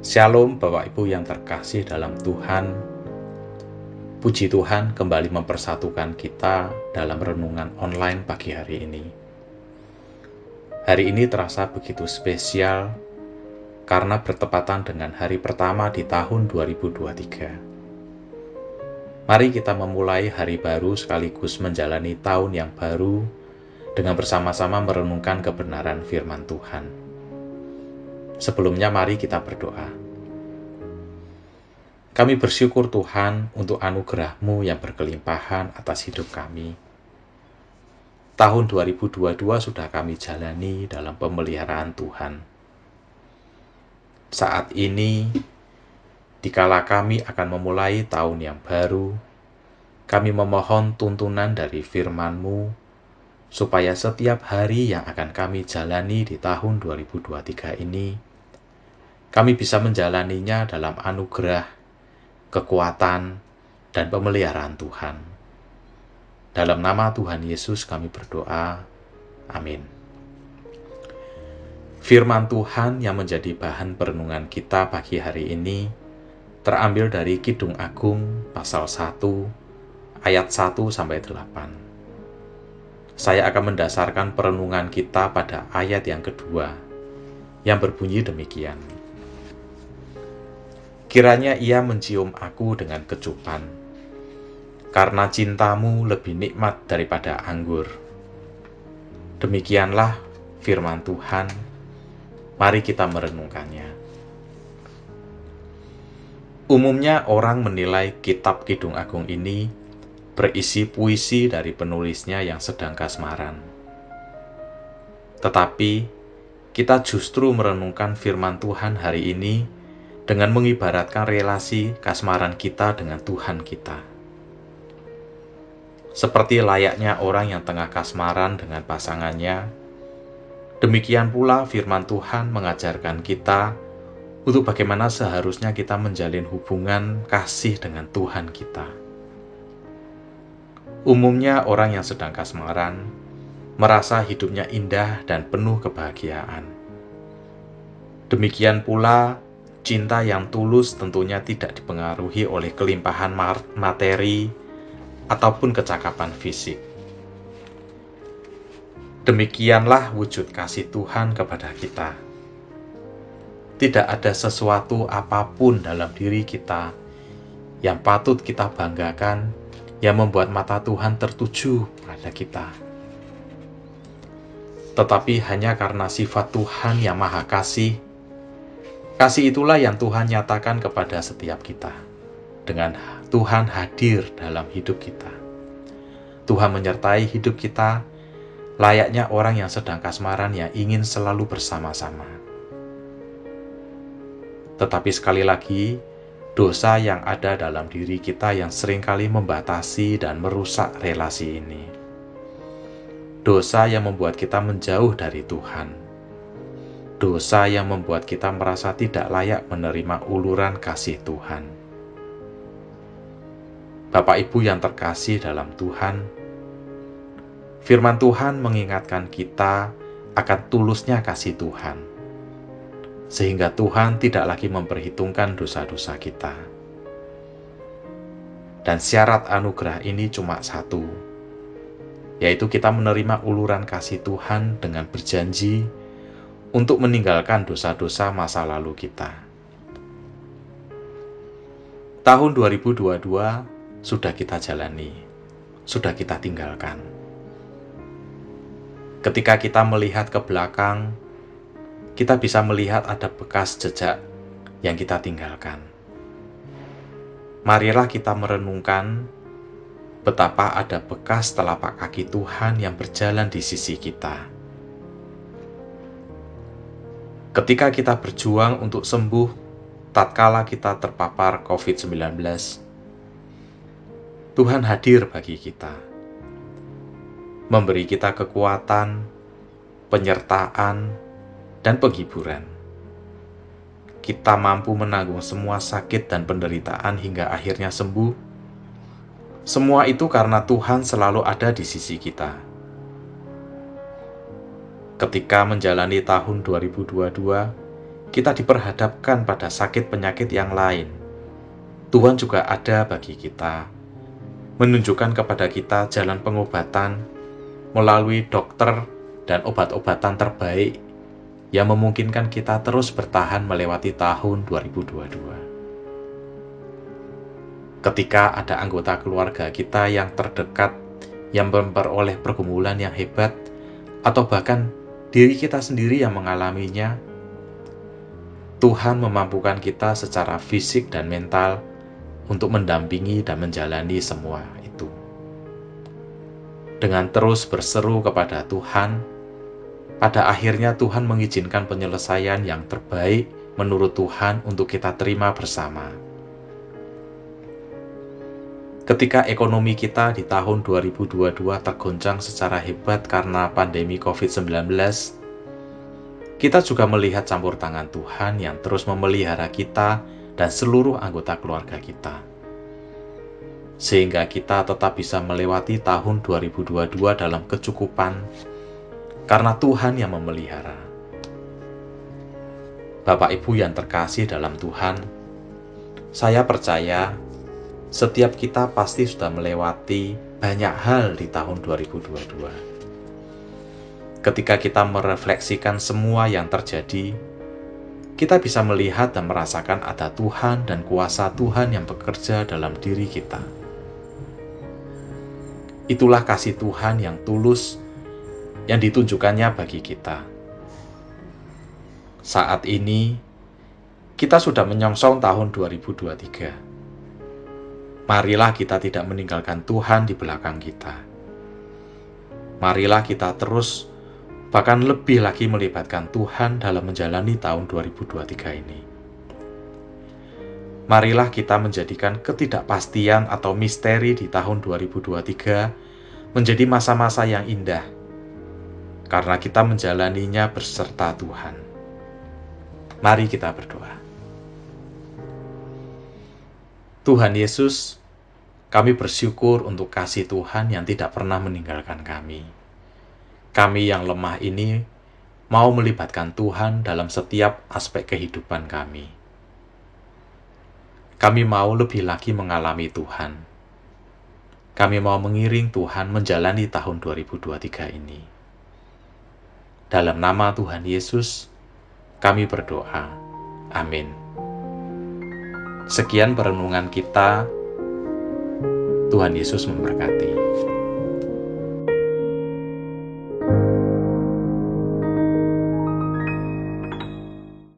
Shalom Bapak Ibu yang terkasih dalam Tuhan. Puji Tuhan kembali mempersatukan kita dalam renungan online pagi hari ini. Hari ini terasa begitu spesial karena bertepatan dengan hari pertama di tahun 2023. Mari kita memulai hari baru sekaligus menjalani tahun yang baru dengan bersama-sama merenungkan kebenaran firman Tuhan. Sebelumnya mari kita berdoa. Kami bersyukur Tuhan untuk anugerah-Mu yang berkelimpahan atas hidup kami. Tahun 2022 sudah kami jalani dalam pemeliharaan Tuhan. Saat ini, dikala kami akan memulai tahun yang baru, kami memohon tuntunan dari firman-Mu, supaya setiap hari yang akan kami jalani di tahun 2023 ini, kami bisa menjalaninya dalam anugerah, kekuatan, dan pemeliharaan Tuhan. Dalam nama Tuhan Yesus kami berdoa. Amin. Firman Tuhan yang menjadi bahan perenungan kita pagi hari ini terambil dari Kidung Agung pasal 1 ayat 1-8. Saya akan mendasarkan perenungan kita pada ayat yang kedua yang berbunyi demikian. Kiranya ia mencium aku dengan kecupan, karena cintamu lebih nikmat daripada anggur. Demikianlah firman Tuhan, mari kita merenungkannya. Umumnya orang menilai kitab Kidung Agung ini berisi puisi dari penulisnya yang sedang kasmaran. Tetapi kita justru merenungkan firman Tuhan hari ini dengan mengibaratkan relasi kasmaran kita dengan Tuhan kita. Seperti layaknya orang yang tengah kasmaran dengan pasangannya, demikian pula firman Tuhan mengajarkan kita untuk bagaimana seharusnya kita menjalin hubungan kasih dengan Tuhan kita. Umumnya orang yang sedang kasmaran merasa hidupnya indah dan penuh kebahagiaan. Demikian pula cinta yang tulus tentunya tidak dipengaruhi oleh kelimpahan materi ataupun kecakapan fisik. Demikianlah wujud kasih Tuhan kepada kita. Tidak ada sesuatu apapun dalam diri kita yang patut kita banggakan yang membuat mata Tuhan tertuju pada kita. Tetapi hanya karena sifat Tuhan yang Maha Kasih, kasih itulah yang Tuhan nyatakan kepada setiap kita. Dengan Tuhan hadir dalam hidup kita, Tuhan menyertai hidup kita layaknya orang yang sedang kasmaran yang ingin selalu bersama-sama. Tetapi sekali lagi, dosa yang ada dalam diri kita yang seringkali membatasi dan merusak relasi ini. Dosa yang membuat kita menjauh dari Tuhan. Dosa yang membuat kita merasa tidak layak menerima uluran kasih Tuhan. Bapak Ibu yang terkasih dalam Tuhan, firman Tuhan mengingatkan kita akan tulusnya kasih Tuhan, sehingga Tuhan tidak lagi memperhitungkan dosa-dosa kita. Dan syarat anugerah ini cuma satu, yaitu kita menerima uluran kasih Tuhan dengan berjanji untuk meninggalkan dosa-dosa masa lalu kita. Tahun 2022 sudah kita jalani, sudah kita tinggalkan. Ketika kita melihat ke belakang, kita bisa melihat ada bekas jejak yang kita tinggalkan. Marilah kita merenungkan betapa ada bekas telapak kaki Tuhan yang berjalan di sisi kita. Ketika kita berjuang untuk sembuh, tatkala kita terpapar COVID-19, Tuhan hadir bagi kita, memberi kita kekuatan, penyertaan, dan penghiburan. Kita mampu menanggung semua sakit dan penderitaan hingga akhirnya sembuh. Semua itu karena Tuhan selalu ada di sisi kita. Ketika menjalani tahun 2022, kita diperhadapkan pada sakit penyakit yang lain, Tuhan juga ada bagi kita, menunjukkan kepada kita jalan pengobatan melalui dokter dan obat-obatan terbaik yang memungkinkan kita terus bertahan melewati tahun 2022. Ketika ada anggota keluarga kita yang terdekat yang memperoleh pergumulan yang hebat, atau bahkan diri kita sendiri yang mengalaminya, Tuhan memampukan kita secara fisik dan mental untuk mendampingi dan menjalani semua itu. Dengan terus berseru kepada Tuhan, pada akhirnya Tuhan mengizinkan penyelesaian yang terbaik menurut Tuhan untuk kita terima bersama. Ketika ekonomi kita di tahun 2022 tergoncang secara hebat karena pandemi COVID-19, kita juga melihat campur tangan Tuhan yang terus memelihara kita dan seluruh anggota keluarga kita, sehingga kita tetap bisa melewati tahun 2022 dalam kecukupan karena Tuhan yang memelihara. Bapak Ibu yang terkasih dalam Tuhan, saya percaya setiap kita pasti sudah melewati banyak hal di tahun 2022. Ketika kita merefleksikan semua yang terjadi, kita bisa melihat dan merasakan ada Tuhan dan kuasa Tuhan yang bekerja dalam diri kita. Itulah kasih Tuhan yang tulus yang ditunjukkannya bagi kita. Saat ini, kita sudah menyongsong tahun 2023. Marilah kita tidak meninggalkan Tuhan di belakang kita. Marilah kita terus bahkan lebih lagi melibatkan Tuhan dalam menjalani tahun 2023 ini. Marilah kita menjadikan ketidakpastian atau misteri di tahun 2023 menjadi masa-masa yang indah, karena kita menjalaninya berserta Tuhan. Mari kita berdoa. Tuhan Yesus, kami bersyukur untuk kasih Tuhan yang tidak pernah meninggalkan kami. Kami yang lemah ini mau melibatkan Tuhan dalam setiap aspek kehidupan kami. Kami mau lebih lagi mengalami Tuhan. Kami mau mengiring Tuhan menjalani tahun 2023 ini. Dalam nama Tuhan Yesus, kami berdoa. Amin. Sekian perenungan kita. Tuhan Yesus memberkati.